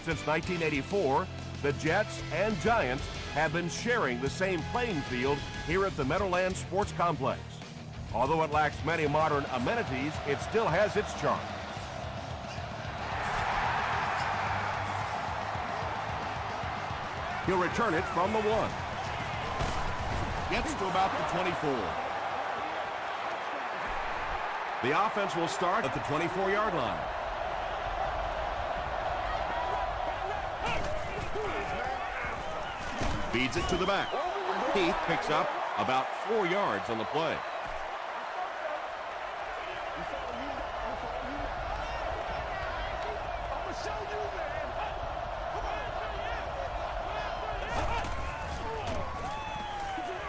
Since 1984, the Jets and Giants have been sharing the same playing field here at the Meadowlands Sports Complex. Although it lacks many modern amenities, it still has its charm. He'll return it from the 1. Gets to about the 24. The offense will start at the 24-yard line. Feeds it to the back. Heath picks up about 4 yards on the play.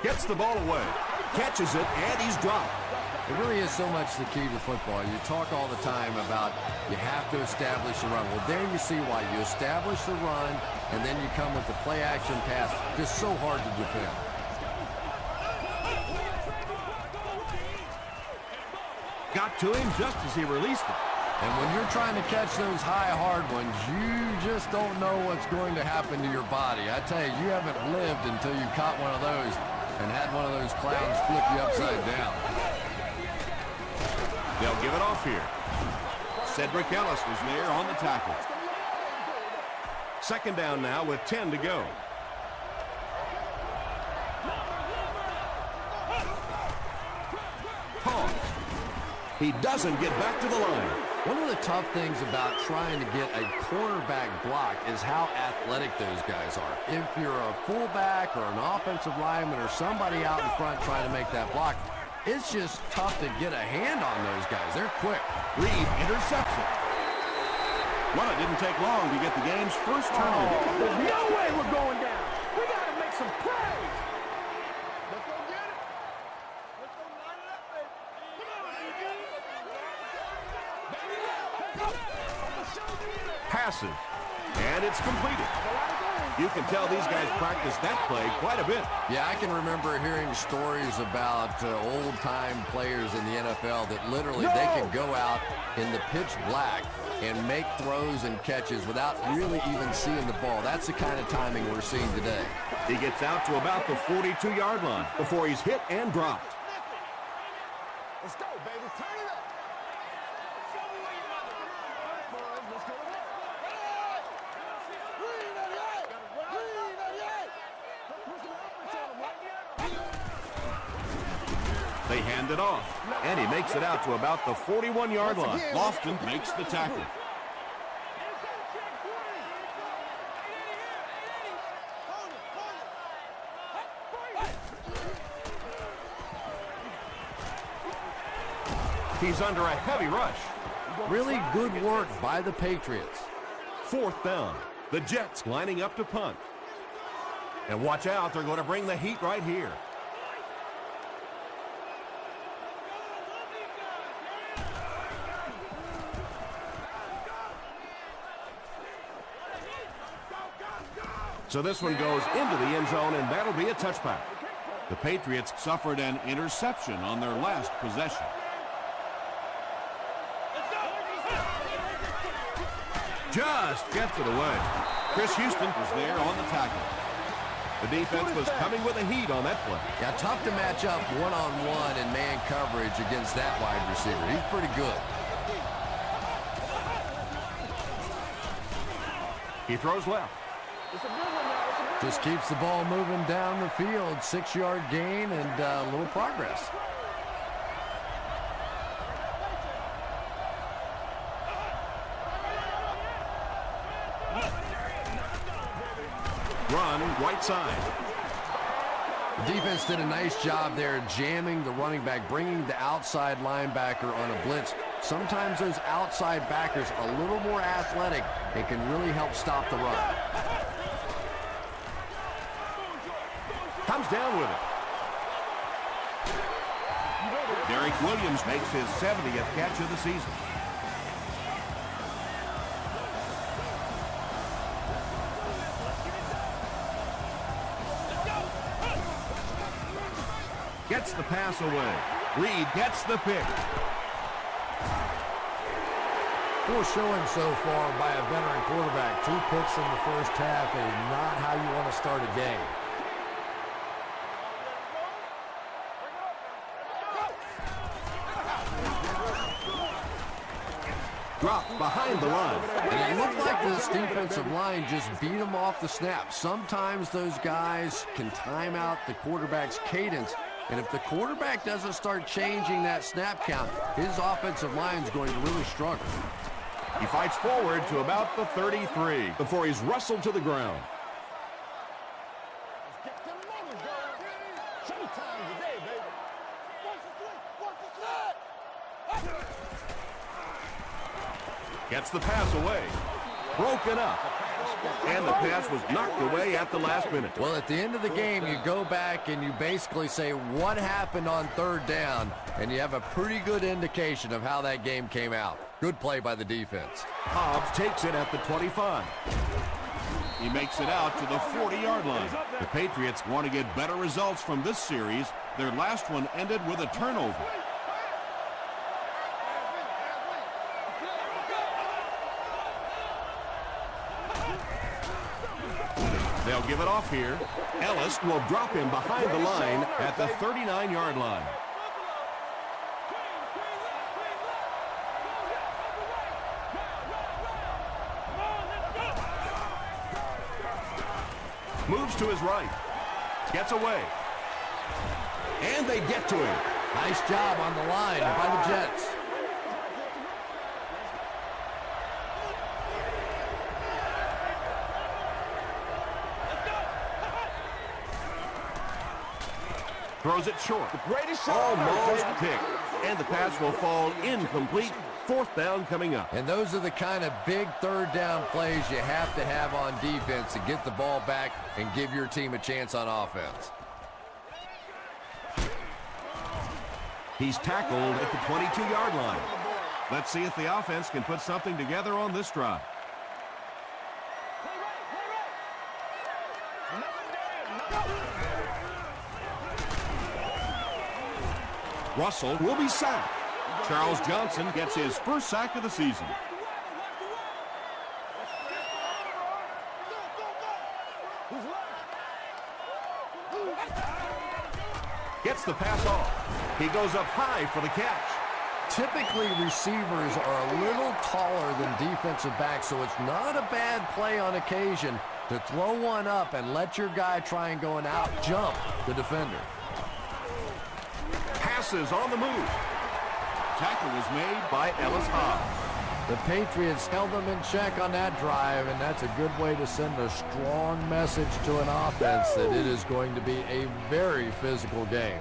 Gets the ball away. Catches it, and he's dropped. It really is so much the key to football. You talk all the time about you have to establish the run. Well, there you see why. You establish the run, and then you come with the play-action pass. Just so hard to defend. Got to him just as he released it. And when you're trying to catch those high, hard ones, you just don't know what's going to happen to your body. I tell you, you haven't lived until you caught one of those and had one of those clowns flip you upside down. They'll give it off here. Cedric Ellis was there on the tackle. Second down now with 10 to go. Pause. He doesn't get back to the line. One of the tough things about trying to get a quarterback block is how athletic those guys are. If you're a fullback or an offensive lineman or somebody out in front trying to make that block, it's just tough to get a hand on those guys. They're quick. Reed intercepts it. Well, it didn't take long to get the game's first turnover. There's no way we're going down. We got to make some plays. Let's go get it. Let's go line it up, baby. Passes, and it's completed. You can tell these guys practice that play quite a bit. Yeah, I can remember hearing stories about old-time players in the NFL that literally they can go out in the pitch black and make throws and catches without really even seeing the ball. That's the kind of timing we're seeing today. He gets out to about the 42-yard line before he's hit and dropped. Let's go, baby. Turn it up. Show me where you're at. Boys, let's go. They hand it off, and he makes it out to about the 41-yard line. Lofton makes the tackle. He's under a heavy rush. Really good work by the Patriots. Fourth down. The Jets lining up to punt. And watch out, they're going to bring the heat right here. So this one goes into the end zone, and that'll be a touchback. The Patriots suffered an interception on their last possession. Just gets it away. Chris Houston was there on the tackle. The defense was coming with a heat on that play. Yeah, tough to match up one-on-one in man coverage against that wide receiver. He's pretty good. He throws left. Just keeps the ball moving down the field. 6-yard gain and a little progress. Run right side. The defense did a nice job there jamming the running back, bringing the outside linebacker on a blitz. Sometimes those outside backers are a little more athletic and can really help stop the run. Comes down with it. Derek Williams makes his 70th catch of the season. Gets the pass away. Reed gets the pick. Poor showing so far by a veteran quarterback. 2 picks in the first half is not how you want to start a game. Dropped behind the line. And it looked like this defensive line just beat him off the snap. Sometimes those guys can time out the quarterback's cadence. And if the quarterback doesn't start changing that snap count, his offensive line is going to really struggle. He fights forward to about the 33 before he's wrestled to the ground. Gets the pass away. Broken up. And the pass was knocked away at the last minute. Well, at the end of the game, you go back and you basically say what happened on 3rd down, and you have a pretty good indication of how that game came out. Good play by the defense. Hobbs takes it at the 25. He makes it out to the 40-yard line. The Patriots want to get better results from this series. Their last one ended with a turnover. They'll give it off here. Ellis will drop him behind the line at the 39-yard line. Moves to his right. Gets away. And they get to him. Nice job on the line by the Jets. Throws it short. Almost picked. And the pass will fall incomplete. 4th down coming up. And those are the kind of big 3rd down plays you have to have on defense to get the ball back and give your team a chance on offense. He's tackled at the 22-yard line. Let's see if the offense can put something together on this drive. Russell will be sacked. Charles Johnson gets his first sack of the season. Gets the pass off. He goes up high for the catch. Typically, receivers are a little taller than defensive backs, so it's not a bad play on occasion to throw one up and let your guy try and go and out-jump the defender. Passes on the move. Tackle was made by Ellis Hobbs. The Patriots held them in check on that drive, and that's a good way to send a strong message to an offense that it is going to be a very physical game.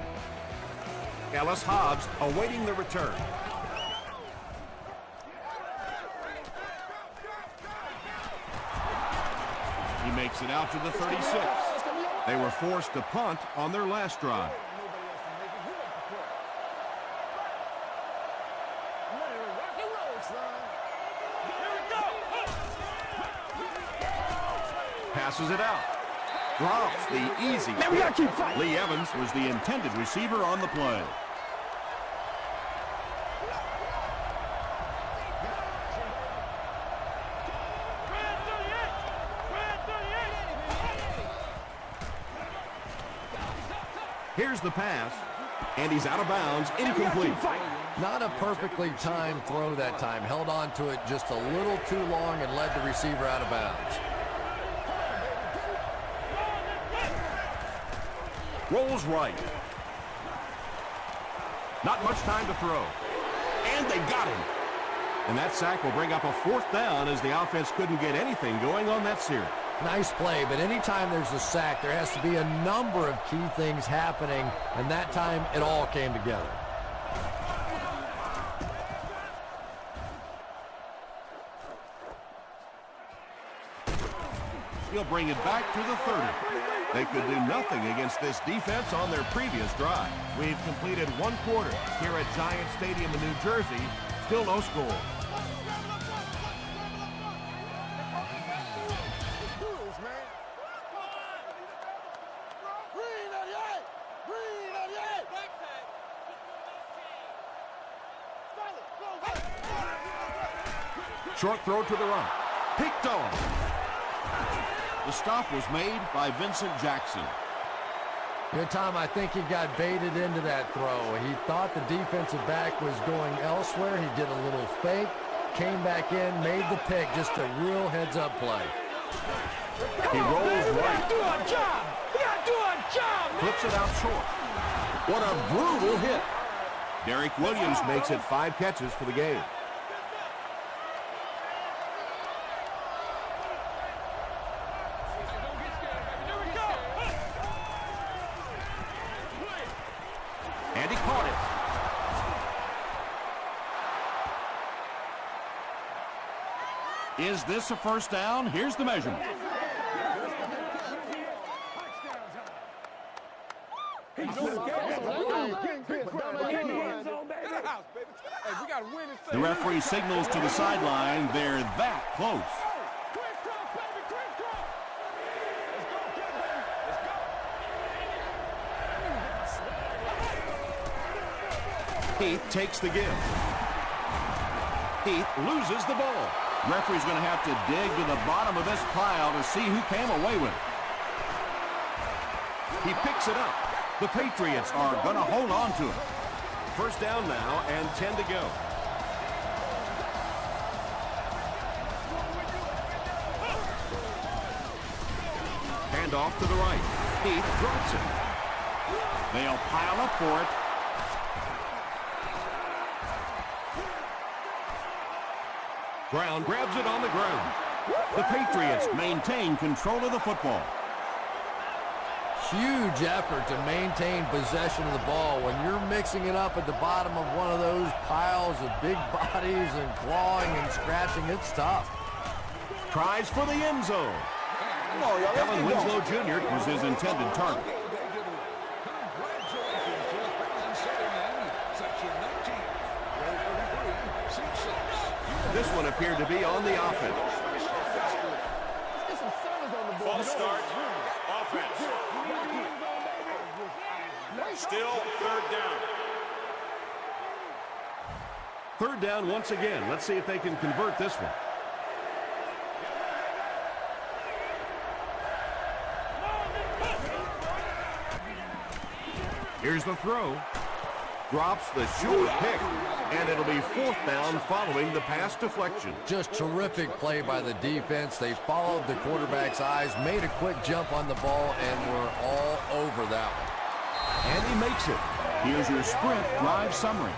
Ellis Hobbs awaiting the return. He makes it out to the 36. They were forced to punt on their last drive. Passes it out. Drops the easy. Lee Evans was the intended receiver on the play. Here's the pass, and he's out of bounds, incomplete. Not a perfectly timed throw that time. Held on to it just a little too long and led the receiver out of bounds. Rolls right. Not much time to throw. And they got him. And that sack will bring up a 4th down as the offense couldn't get anything going on that series. Nice play, but anytime there's a sack, there has to be a number of key things happening, and that time it all came together. He'll bring it back to the 30. They could do nothing against this defense on their previous drive. We've completed 1 quarter here at Giant Stadium in New Jersey. Still no score. Short throw to the right. Picked on. The stop was made by Vincent Jackson. Good time, I think he got baited into that throw. He thought the defensive back was going elsewhere. He did a little fake, came back in, made the pick. Just a real heads-up play. He rolls right. Do our job. We gotta do our job, man. Flips it out short. What a brutal hit. Derek Williams makes it 5 catches for the game. And he caught it. Is this a first down? Here's the measurement. The referee signals to the sideline. They're that close. Heath takes the give. Heath loses the ball. Referee's going to have to dig to the bottom of this pile to see who came away with it. He picks it up. The Patriots are going to hold on to it. First down now and 10 to go. Hand off to the right. Heath drops it. They'll pile up for it. Brown grabs it on the ground. The Patriots maintain control of the football. Huge effort to maintain possession of the ball. When you're mixing it up at the bottom of one of those piles of big bodies and clawing and scratching, it's tough. Tries for the end zone. Kellen Winslow Jr. was his intended target. This one appeared to be on the offense. False start. Offense. Still third down. Third down once again. Let's see if they can convert this one. Here's the throw. Drops the short pick, and it'll be fourth down following the pass deflection. Just terrific play by the defense. They followed the quarterback's eyes, made a quick jump on the ball, and were all over that one. And he makes it. Here's your sprint drive summary.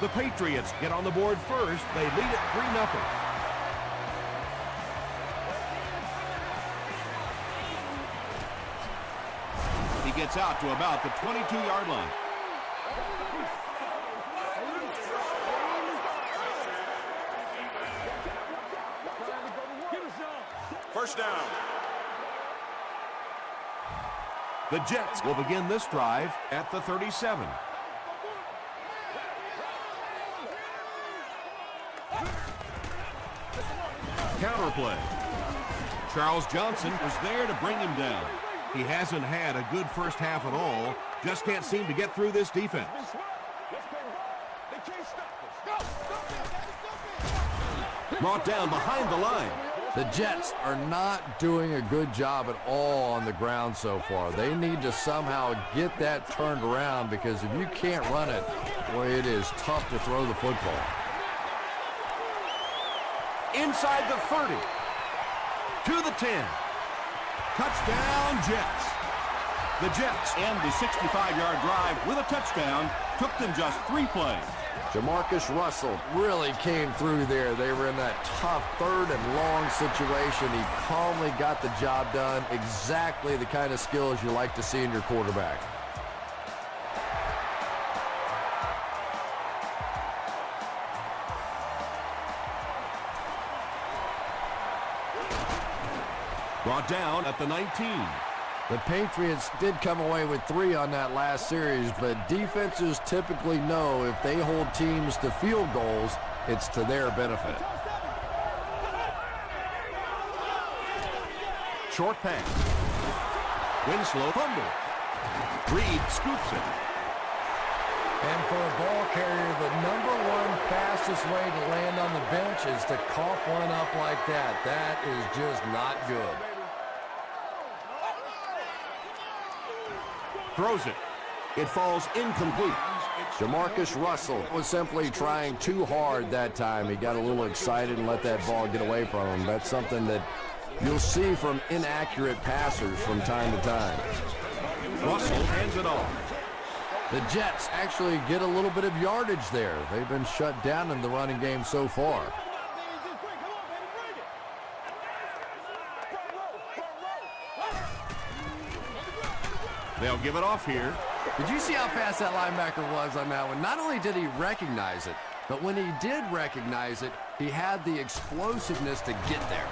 The Patriots get on the board first. They lead it 3-0. He gets out to about the 22-yard line. First down. The Jets will begin this drive at the 37. Counter play. Charles Johnson was there to bring him down. He hasn't had a good first half at all. Just can't seem to get through this defense. Brought down behind the line. The Jets are not doing a good job at all on the ground so far. They need to somehow get that turned around, because if you can't run it, boy, it is tough to throw the football. Inside the 30. To the 10. Touchdown, Jets. The Jets end the 65-yard drive with a touchdown. Took them just 3 plays. Jamarcus Russell really came through there. They were in that tough third and long situation. He calmly got the job done. Exactly the kind of skills you like to see in your quarterback. Brought down at the 19. The Patriots did come away with 3 on that last series, but defenses typically know if they hold teams to field goals, it's to their benefit. Short pass. Winslow fumbles. Reed scoops it. And for a ball carrier, the #1 fastest way to land on the bench is to cough one up like that. That is just not good. Throws it. It falls incomplete. Jamarcus Russell was simply trying too hard that time. He got a little excited and let that ball get away from him. That's something that you'll see from inaccurate passers from time to time. Russell hands it off. The Jets actually get a little bit of yardage there. They've been shut down in the running game so far. They'll give it off here. Did you see how fast that linebacker was on that one? Not only did he recognize it, but when he did recognize it, he had the explosiveness to get there.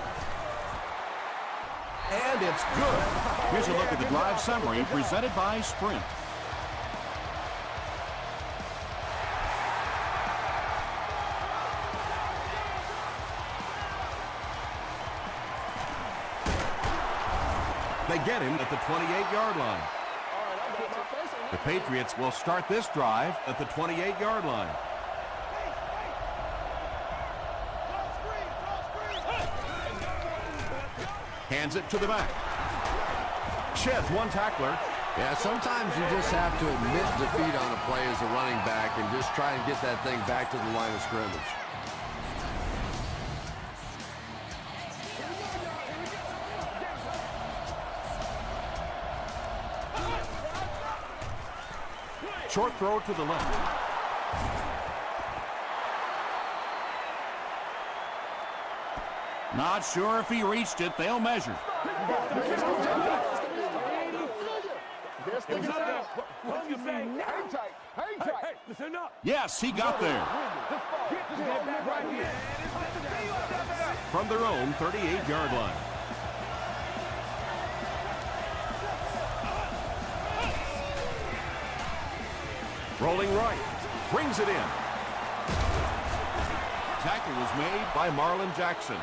And it's good. Here's a look at the drive summary presented by Sprint. They get him at the 28-yard line. The Patriots will start this drive at the 28-yard line. Hands it to the back. Sheds one tackler. Yeah, sometimes you just have to admit defeat on a play as a running back and just try and get that thing back to the line of scrimmage. Short throw to the left. Not sure if he reached it. They'll measure. Yes, he got there. From their own 38-yard line. Rolling right. Brings it in. Tackle was made By Marlon Jackson.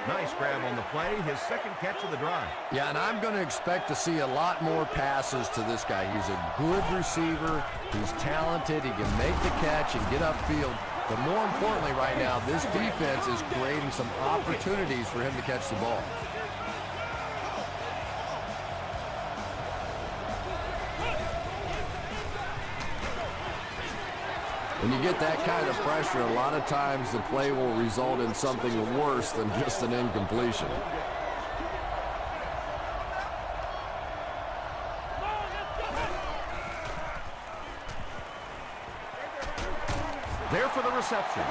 Nice grab on the play. His second catch of the drive. Yeah, and I'm going to expect to see a lot more passes to this guy. He's a good receiver. He's talented. He can make the catch and get upfield. But more importantly right now, this defense is creating some opportunities for him to catch the ball. When you get that kind of pressure, a lot of times the play will result in something worse than just an incompletion. There for the reception.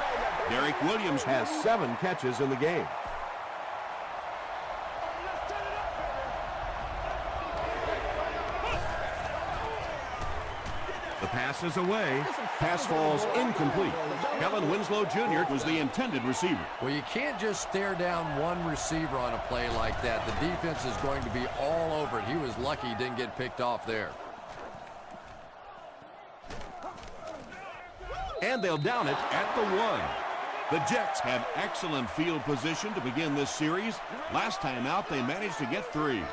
Derek Williams. Has 7 catches in the game. The pass is away. Pass falls incomplete. Kellen Winslow Jr. Was the intended receiver. Well, you can't just stare down one receiver on a play like that. The defense is going to be all over it. He was lucky he didn't get picked off there. And they'll down it at the 1. The Jets have excellent field position to begin this series. Last time out, they managed to get 3.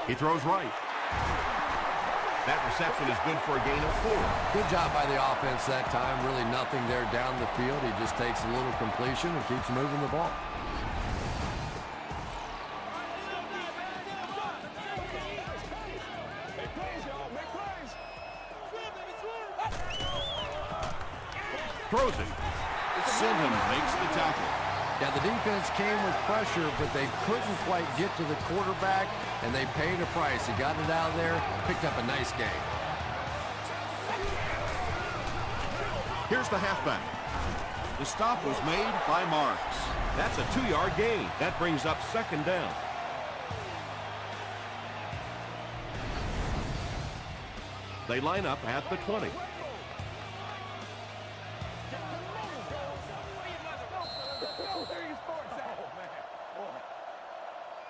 He throws right. That reception is good for a gain of 4. Good job by the offense that time. Really nothing there down the field. He just takes a little completion and keeps moving the ball. Throws it. Singham makes the tackle. Yeah, the defense came with pressure, but they couldn't quite get to the quarterback, and they paid a price. He got it out of there, picked up a nice gain. Here's the halfback. The stop was made by Marks. That's a 2-yard gain. That brings up 2nd down. They line up at the 20.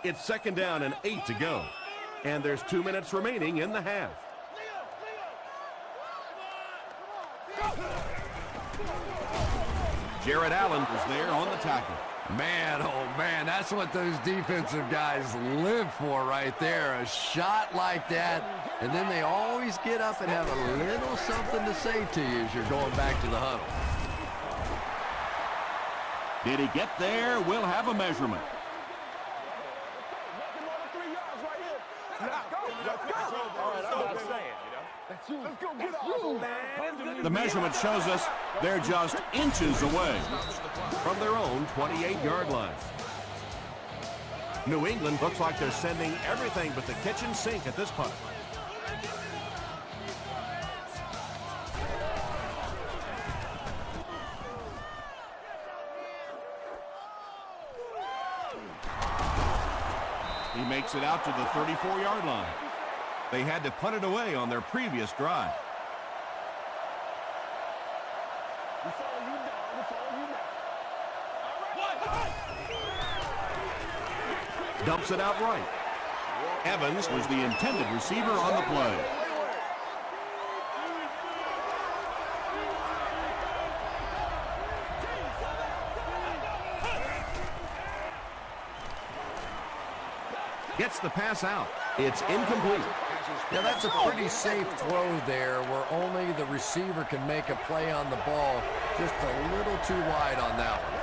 It's 2nd down and 8 to go. And there's 2 minutes remaining in the half. Jared Allen Was there on the tackle. Man, oh man, that's what those defensive guys live for right there. A shot like that, and then they always get up and have a little something to say to you as you're going back to the huddle. Did he get there? We'll have a measurement. The measurement shows us they're just inches away from their own 28-yard line. New England looks like they're sending everything but the kitchen sink at this punt. He makes it out to the 34-yard line. They had to punt it away on their previous drive. Dumps it out right. Evans was the intended receiver on the play. Gets the pass out. It's incomplete. Yeah, that's a pretty safe throw there where only the receiver can make a play on the ball. Just a little too wide on that one.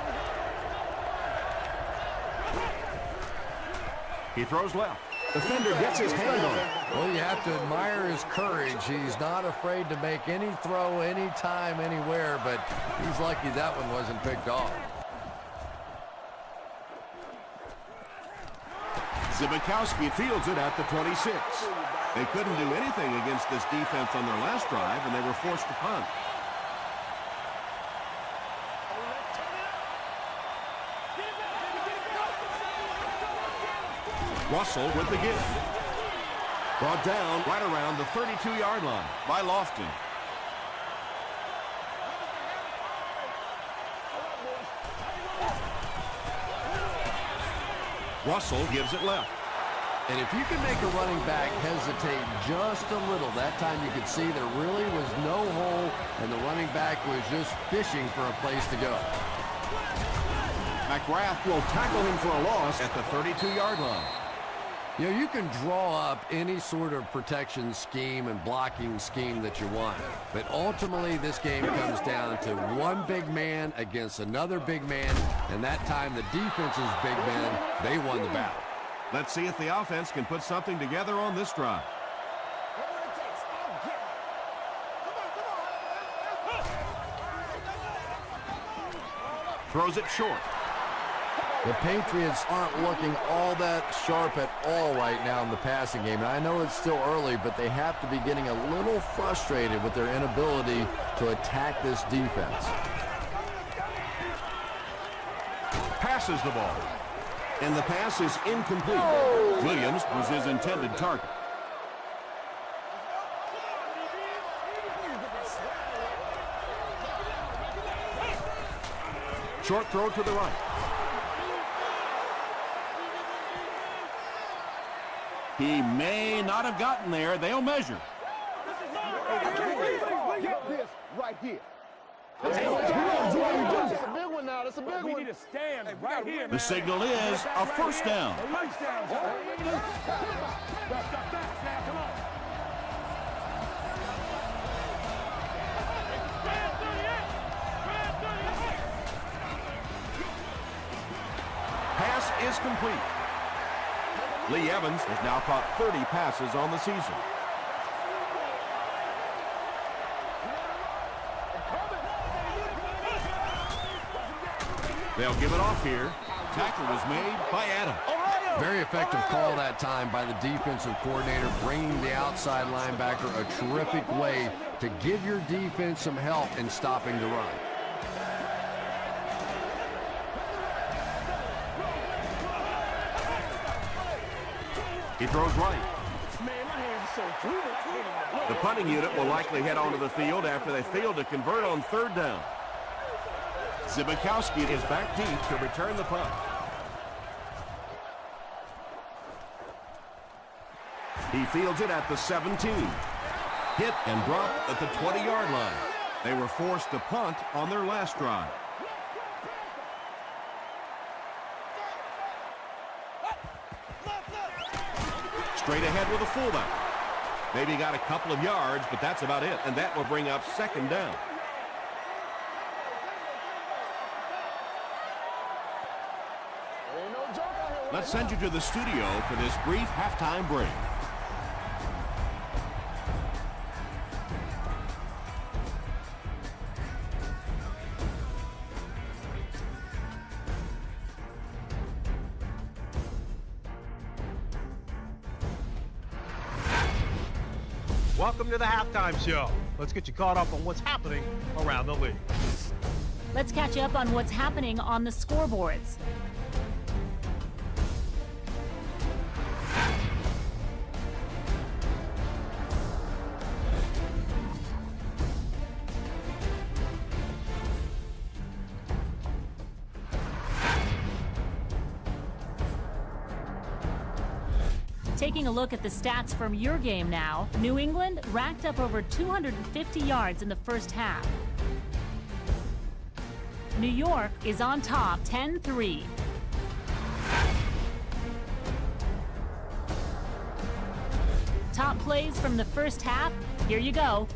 He throws left. Defender gets his hand on it. Well, you have to admire his courage. He's not afraid to make any throw, anytime, anywhere, but he's lucky that one wasn't picked off. Zibikowski fields it at the 26. They couldn't do anything against this defense on their last drive, and they were forced to punt. Russell with the give. Brought down right around the 32-yard line by Lofton. Russell gives it left. And if you can make a running back hesitate just a little, that time you could see there really was no hole, and the running back was just fishing for a place to go. McGrath will tackle him for a loss at the 32-yard line. You know, you can draw up any sort of protection scheme and blocking scheme that you want, but ultimately this game comes down to one big man against another big man, and that time the defense's big men, they won the battle. Let's see if the offense can put something together on this drive. Throws it short. The Patriots aren't looking all that sharp at all right now in the passing game. And I know it's still early, but they have to be getting a little frustrated with their inability to attack this defense. Passes the ball. And the pass is incomplete. Williams was his intended target. Short throw to the right. He may not have gotten there. They'll measure. Get this right here. It's a big one now. It's a big one. We need to stand right here. The signal is a first down. Pass is complete. Lee Evans has now caught 30 passes on the season. They'll give it off here. Tackle was made by Adam. Very effective call that time by the defensive coordinator, bringing the outside linebacker a terrific way to give your defense some help in stopping the run. He throws right. The punting unit will likely head onto the field after they failed to convert on third down. Zibikowski is back deep to return the punt. He fields it at the 17. Hit and dropped at the 20-yard line. They were forced to punt on their last drive. Straight ahead with a fullback. Maybe got a couple of yards, but that's about it. And that will bring up second down. Let's send you to the studio for this brief halftime break. Welcome to the halftime show. Let's get you caught up on what's happening around the league. Let's catch you up on what's happening on the scoreboards. Taking a look at the stats from your game now, New England racked up over 250 yards in the first half. New York is on top 10-3. Top plays from the first half, here you go.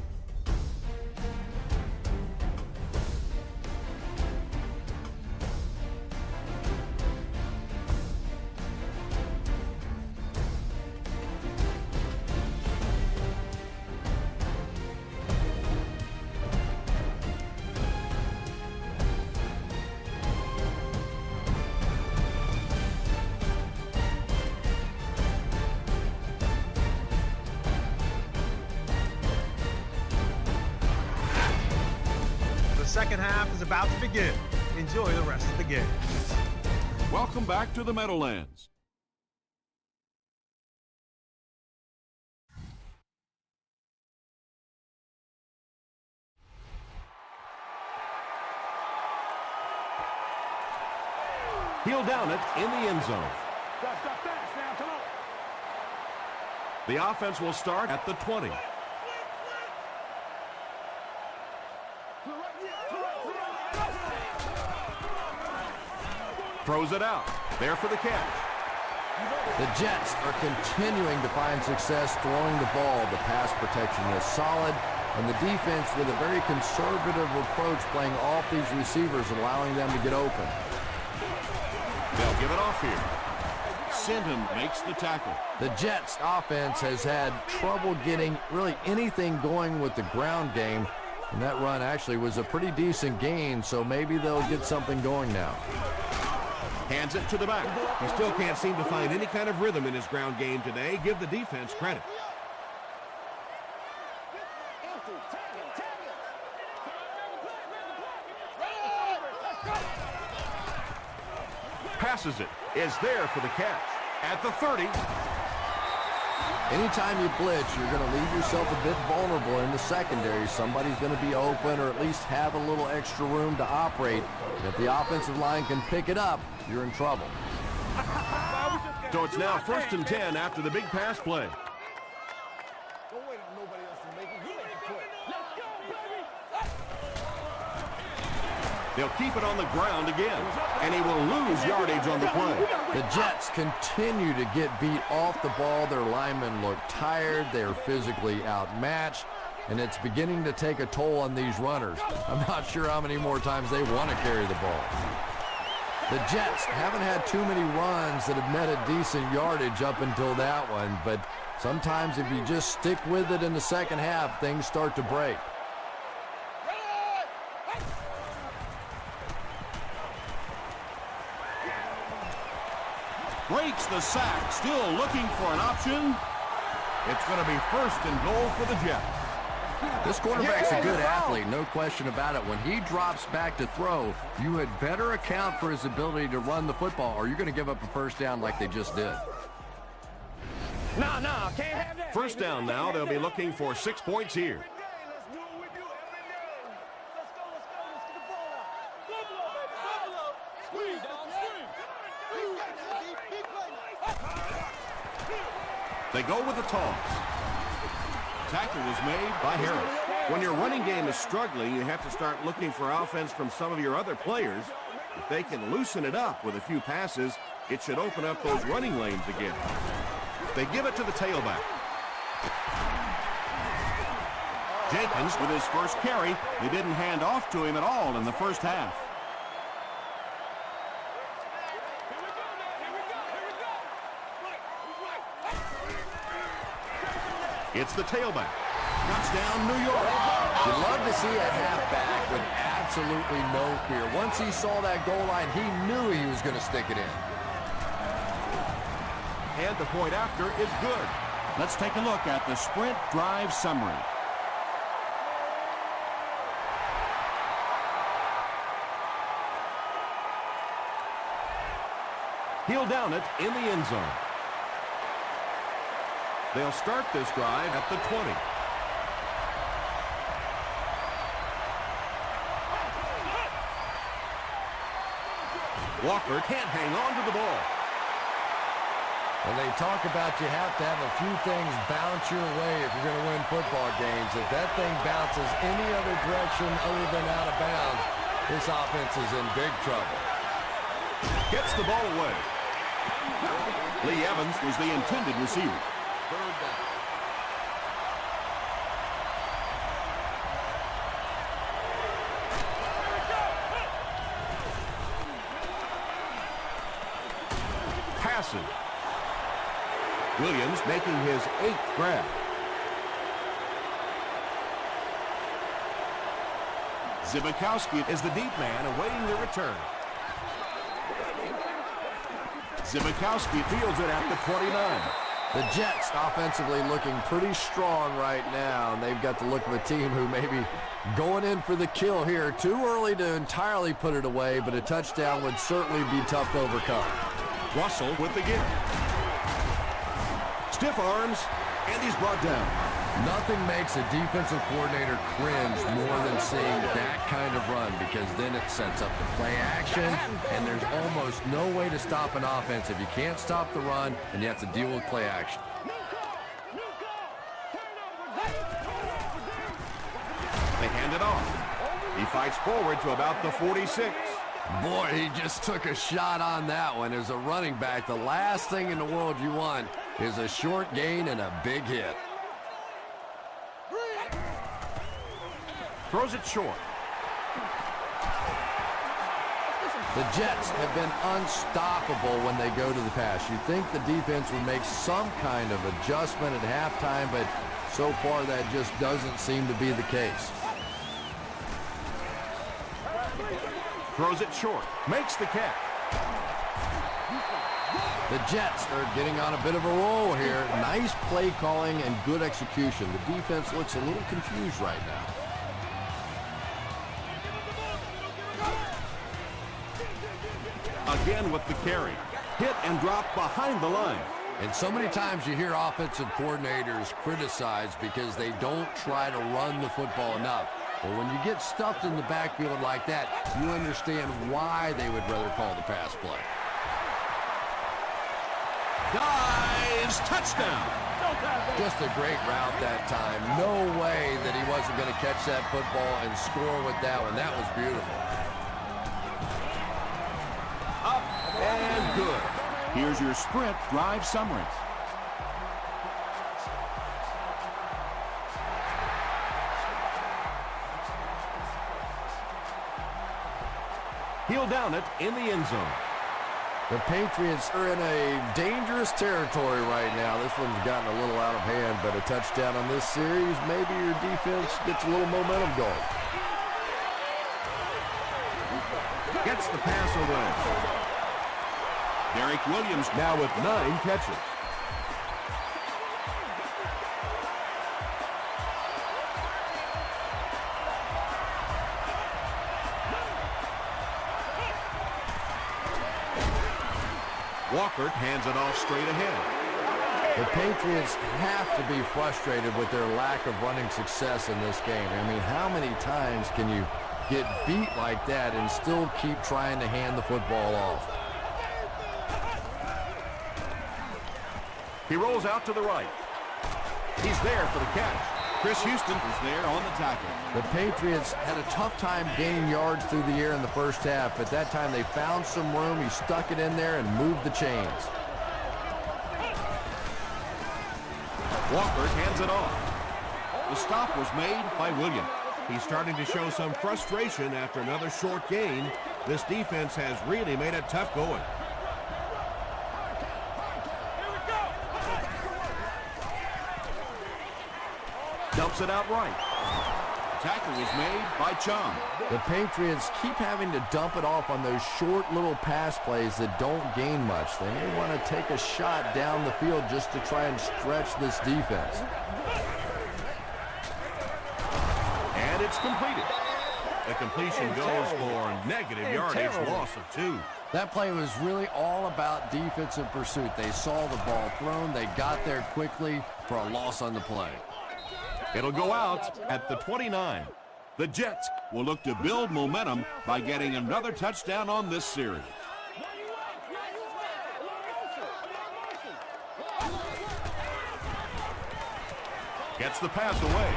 Second half is about to begin. Enjoy the rest of the game. Welcome back to the Meadowlands. He'll down it in the end zone. The offense will start at the 20. Throws it out. There for the catch. The Jets are continuing to find success throwing the ball. The pass protection is solid, and the defense with a very conservative approach playing off these receivers, allowing them to get open. They'll give it off here. Sinton makes the tackle. The Jets offense has had trouble getting really anything going with the ground game, and that run actually was a pretty decent gain, so maybe they'll get something going now. Hands it to the back. He still can't seem to find any kind of rhythm in his ground game today. Give the defense credit. Passes it. Is there for the catch. At the 30. Anytime you blitz, you're going to leave yourself a bit vulnerable in the secondary. Somebody's going to be open or at least have a little extra room to operate. And if the offensive line can pick it up, you're in trouble. So it's now 1st and 10 after the big pass play. Don't wait on nobody else to make it. You make the play. Let's go, baby. They'll keep it on the ground again, and he will lose yardage on the play. The Jets continue to get beat off the ball. Their linemen look tired. They're physically outmatched, and it's beginning to take a toll on these runners. I'm not sure how many more times they want to carry the ball. The Jets haven't had too many runs that have netted decent yardage up until that one, but sometimes if you just stick with it in the second half, things start to break. Breaks the sack, still looking for an option. It's going to be 1st and goal for the Jets. This quarterback's a good athlete, no question about it. When he drops back to throw, you had better account for his ability to run the football, or you're going to give up a first down like they just did. Nah, can't have that. First down now. They'll be looking for 6 points here. Let's do what we do every day. Let's go. Let's get the ball out. Squeeze down, squeeze. They go with the toss. Tackle was made by Harris. When your running game is struggling, you have to start looking for offense from some of your other players. If they can loosen it up with a few passes, it should open up those running lanes again. They give it to the tailback. Jenkins with his first carry. They didn't hand off to him at all in the first half. It's the tailback. Touchdown, New York. You'd love to see a halfback with absolutely no fear. Once he saw that goal line, he knew he was going to stick it in. And the point after is good. Let's take a look at the sprint drive summary. He'll down it in the end zone. They'll start this drive at the 20. Walker can't hang on to the ball. And they talk about you have to have a few things bounce your way if you're going to win football games. If that thing bounces any other direction other than out of bounds, this offense is in big trouble. Gets the ball away. Lee Evans was the intended receiver. Third down. Passing. Williams making his 8th grab. Zibikowski Is the deep man awaiting the return. Zibikowski Fields it at the 29. The Jets offensively looking pretty strong right now, and they've got the look of a team who may be going in for the kill here. Too early to entirely put it away, but a touchdown would certainly be tough to overcome. Russell with the give. Stiff arms, and he's brought down. Nothing makes a defensive coordinator cringe more than seeing that kind of run, because then it sets up the play action, and there's almost no way to stop an offense if you can't stop the run and you have to deal with play action. They hand it off. He fights forward to about the 46. Boy, he just took a shot on that one. As a running back, the last thing in the world you want is a short gain and a big hit. Throws it short. The Jets have been unstoppable when they go to the pass. You'd think the defense would make some kind of adjustment at halftime, but so far that just doesn't seem to be the case. Throws it short. Makes the catch. The Jets are getting on a bit of a roll here. Nice play calling and good execution. The defense looks a little confused right now. Again with the carry. Hit and drop behind the line. And so many times you hear offensive coordinators criticized because they don't try to run the football enough. But when you get stuffed in the backfield like that, you understand why they would rather call the pass play. Dives, touchdown. Just a great route that time. No way that he wasn't going to catch that football and score with that one. That was beautiful. Up and good. Here's your sprint drive summary. He'll down it in the end zone. The Patriots are in a dangerous territory right now. This one's gotten a little out of hand, but a touchdown on this series, maybe your defense gets a little momentum going. Gets the pass away. Derek Williams Now with 9 catches. Walker hands it off straight ahead. The Patriots have to be frustrated with their lack of running success in this game. I mean, how many times can you get beat like that and still keep trying to hand the football off? He rolls out to the right. He's there for the catch. Chris Houston is there on the tackle. The Patriots had a tough time gaining yards through the air in the first half, but that time they found some room. He stuck it in there and moved the chains. Walker hands it off. The stop was made by Williams. He's starting to show some frustration after another short gain. This defense has really made it tough going. Dumps it out right. Tackle was made by Chung. The Patriots keep having to dump it off on those short little pass plays that don't gain much. They may want to take a shot down the field just to try and stretch this defense. And it's completed. The completion goes for negative yardage, loss of 2. That play was really all about defensive pursuit. They saw the ball thrown. They got there quickly for a loss on the play. It'll go out at the 29. The Jets will look to build momentum by getting another touchdown on this series. Gets the pass away.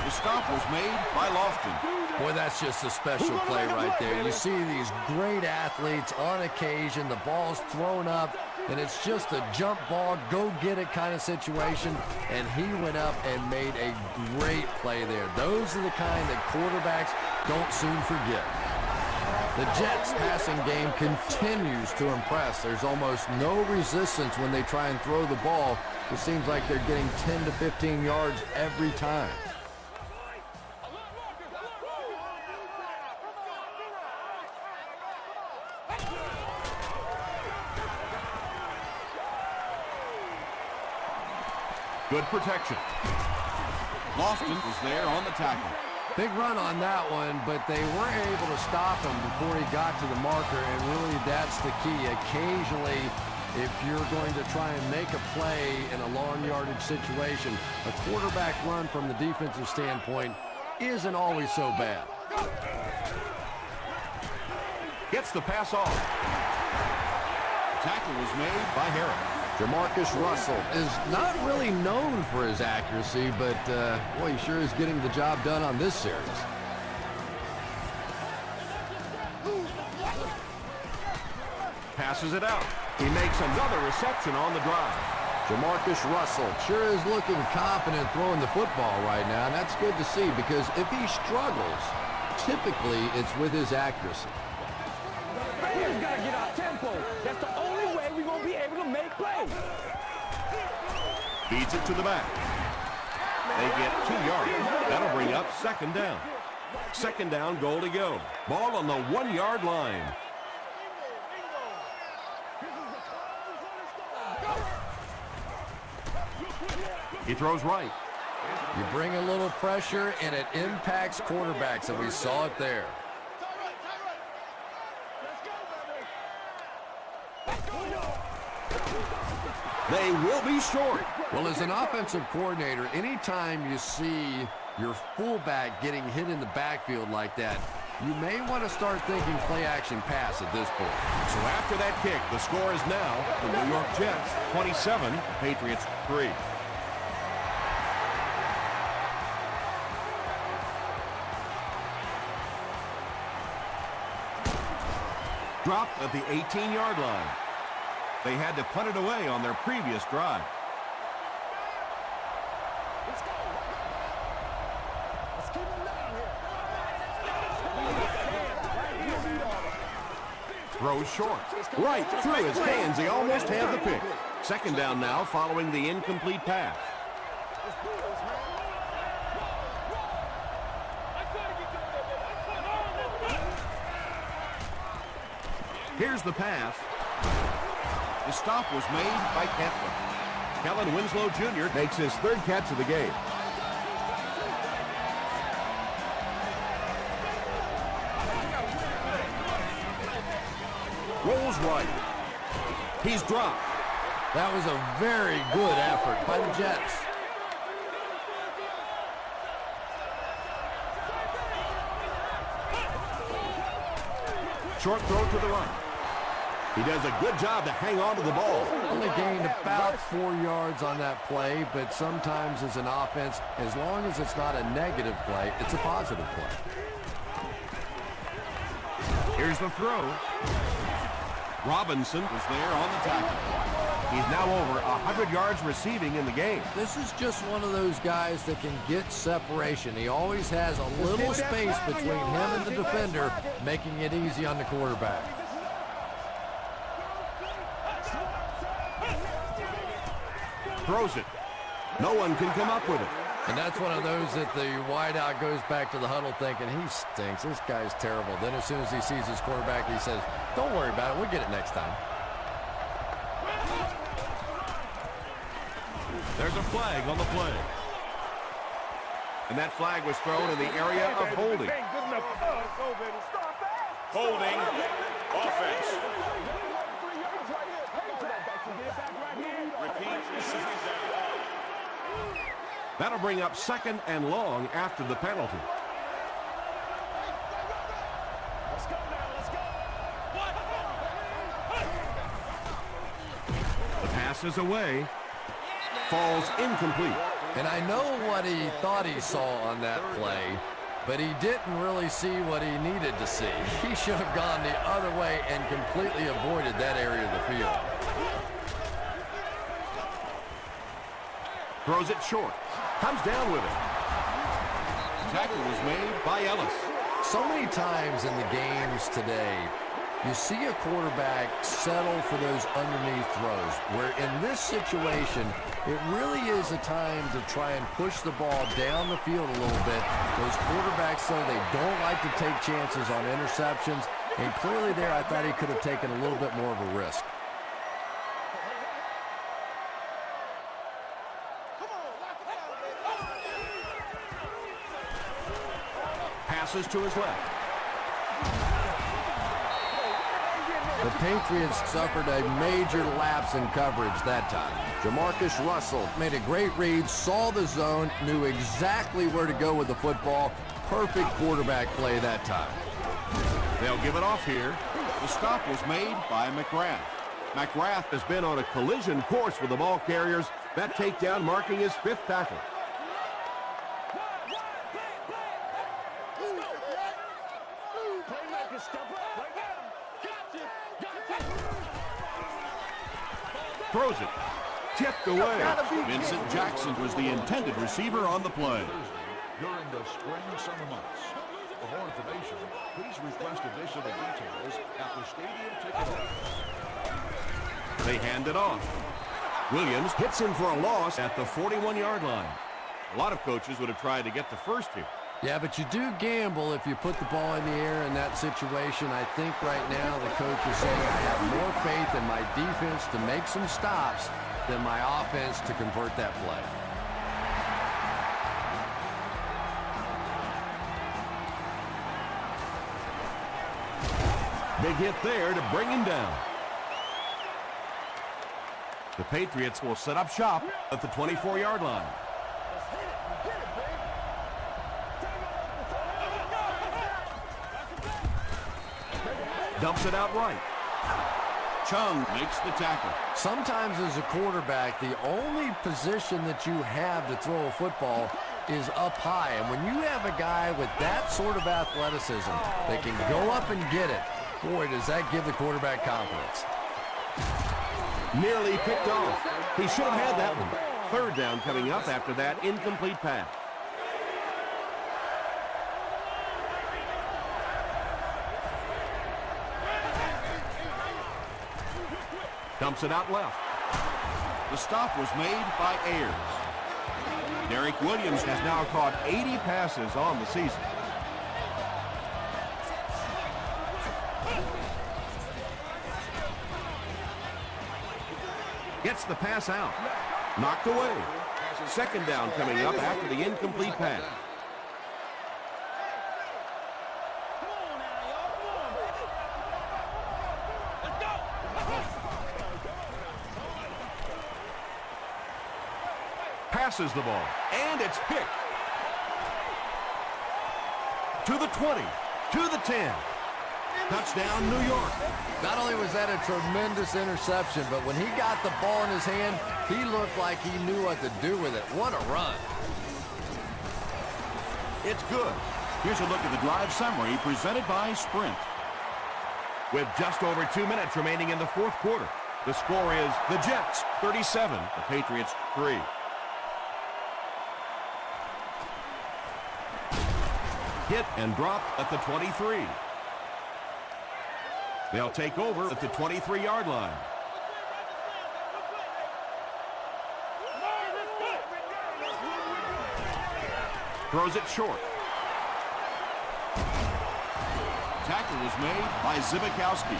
The stop was made by Lofton. Boy, that's just a special play right there. You see these great athletes on occasion, the ball's thrown up, and it's just a jump ball, go get it kind of situation, and he went up and made a great play there. Those are the kind that quarterbacks don't soon forget. The Jets' passing game continues to impress. There's almost no resistance when they try and throw the ball. It seems like they're getting 10 to 15 yards every time. Good protection. Lofton was there on the tackle. Big run on that one, but they weren't able to stop him before he got to the marker, and really that's the key. Occasionally, if you're going to try and make a play in a long yardage situation, a quarterback run from the defensive standpoint isn't always so bad. Gets the pass off. Tackle was made by Harris. Jamarcus Russell is not really known for his accuracy, but boy, he sure is getting the job done on this series. Passes it out. He makes another reception on the drive. Jamarcus Russell sure is looking confident throwing the football right now, and that's good to see because if he struggles, typically it's with his accuracy. Players got to get our tempo. That's the only way we're going to be able to make plays. Feeds it to the back. They get 2 yards. That'll bring up second down. Second down, goal to go. Ball on the 1-yard line. He throws right. You bring a little pressure, and it impacts quarterbacks, and we saw it there. They will be short. Well, as an offensive coordinator, anytime you see your fullback getting hit in the backfield like that, you may want to start thinking play-action pass at this point. So after that kick, the score is now the New York Jets 27, Patriots 3. Dropped at the 18-yard line. They had to punt it away on their previous drive. Throws short. Right through his hands. He almost had the pick. Second down now following the incomplete pass. Here's the pass. The stop was made by Kentland. Kellen Winslow Jr. makes his third catch of the game. Rolls right. He's dropped. That was a very good effort by the Jets. Short throw to the right. He does a good job to hang on to the ball. Only gained about 4 yards on that play, but sometimes as an offense, as long as it's not a negative play, it's a positive play. Here's the throw. Robinson was there on the tackle. He's now over 100 yards receiving in the game. This is just one of those guys that can get separation. He always has a little space between him and the defender, making it easy on the quarterback. Throws it. No one can come up with it. And that's one of those that the wideout goes back to the huddle thinking, he stinks. This guy's terrible. Then as soon as he sees his quarterback, he says, don't worry about it. We'll get it next time. There's a flag on the play. And that flag was thrown in the area of holding. Holding. Offense. Repeat, second down. That'll bring up 2nd and long after the penalty. Let's go now, let's go. The pass is away. Falls incomplete. And I know what he thought he saw on that play, but he didn't really see what he needed to see. He should have gone the other way and completely avoided that area of the field. Throws it short. Comes down with it. Tackle was made by Ellis. So many times in the games today, you see a quarterback settle for those underneath throws, where in this situation, it really is a time to try and push the ball down the field a little bit. Those quarterbacks, though, they don't like to take chances on interceptions, and clearly there I thought he could have taken a little bit more of a risk. Passes to his left. The Patriots suffered a major lapse in coverage that time. Jamarcus Russell made a great read, saw the zone, knew exactly where to go with the football. Perfect quarterback play that time. They'll give it off here. The stop was made by McGrath. McGrath has been on a collision course with the ball carriers. That takedown marking his 5th tackle. Throws it. Tipped away. Vincent Jackson was the intended receiver on the play. During the spring-summer months. For more information, please request additional details at the stadium ticket office. They hand it off. Williams hits him for a loss at the 41-yard line. A lot of coaches would have tried to get the first here. Yeah, but you do gamble if you put the ball in the air in that situation. I think right now the coach is saying I have more faith in my defense to make some stops than my offense to convert that play. Big hit there to bring him down. The Patriots will set up shop at the 24-yard line. Dumps it out right. Chung makes the tackle. Sometimes as a quarterback, the only position that you have to throw a football is up high. And when you have a guy with that sort of athleticism that can go up and get it, boy, does that give the quarterback confidence. Nearly picked off. He should have had that one. 3rd down coming up after that incomplete pass. Dumps it out left. The stop was made by Ayers. Derek Williams has now caught 80 passes on the season. Gets the pass out. Knocked away. 2nd down coming up after the incomplete pass. Passes the ball, and it's picked. To the 20, to the 10. Touchdown, New York. Not only was that a tremendous interception, but when he got the ball in his hand, he looked like he knew what to do with it. What a run. It's good. Here's a look at the drive summary presented by Sprint. With just over 2 minutes remaining in the 4th quarter, The score is the Jets 37, the Patriots 3. Hit and drop at the 23. They'll take over at the 23-yard line. Throws it short. Tackle was made by Zibikowski.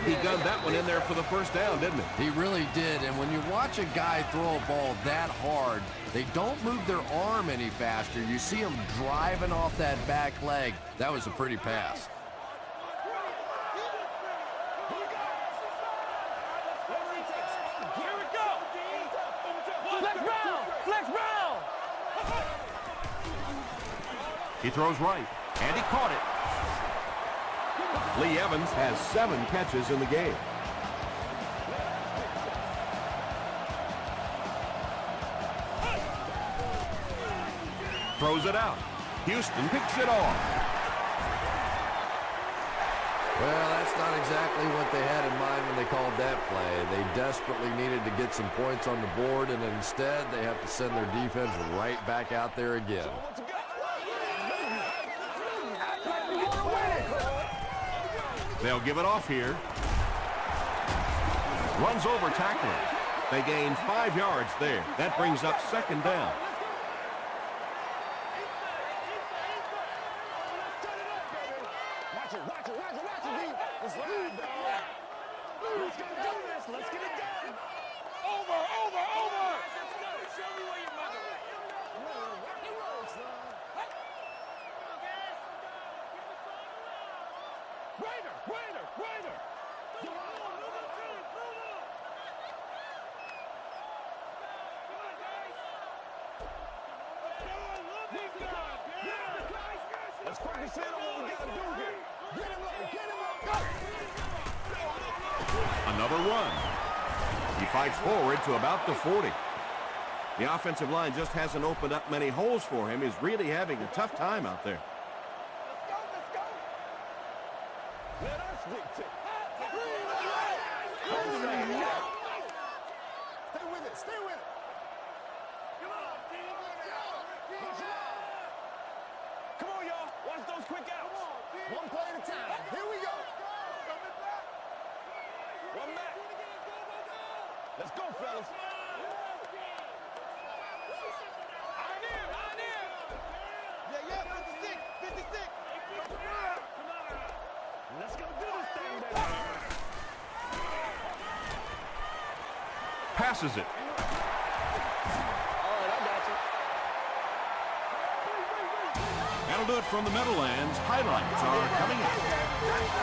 He gunned that one in there for the first down, didn't he? He really did, and when you watch a guy throw a ball that hard, they don't move their arm any faster. You see him driving off that back leg. That was a pretty pass. Here we go. Flex round. Flex round. He throws right, and he caught it. Lee Evans has 7 catches in the game. Throws it out. Houston picks it off. Well, that's not exactly what they had in mind when they called that play. They desperately needed to get some points on the board, and instead they have to send their defense right back out there again. They'll give it off here. Runs over tackler. They gain 5 yards there. That brings up second down. Watch it, watch it, watch it, watch it, D. Let's ride, dog. Let's go do this. Let's get it done. Over, over, over. Show me where your mother is. Rock and roll, son. Raider, Raider, Raider. Let's focus in on what we got to do here. Get him up, get him up, go! Another run. He fights forward to about the 40. The offensive line just hasn't opened up many holes for him. He's really having a tough time out there. Let's go. Let us dictate. Stay with it, stay with it. Come on, team. Come on, y'all. Watch those quick outs. One play at a time. Here we go. One back. Let's go, fellas. Yeah, 56. Let's go do this thing, baby. Passes it. All right, I got you. That'll do it from the Meadowlands. Highlights are coming up.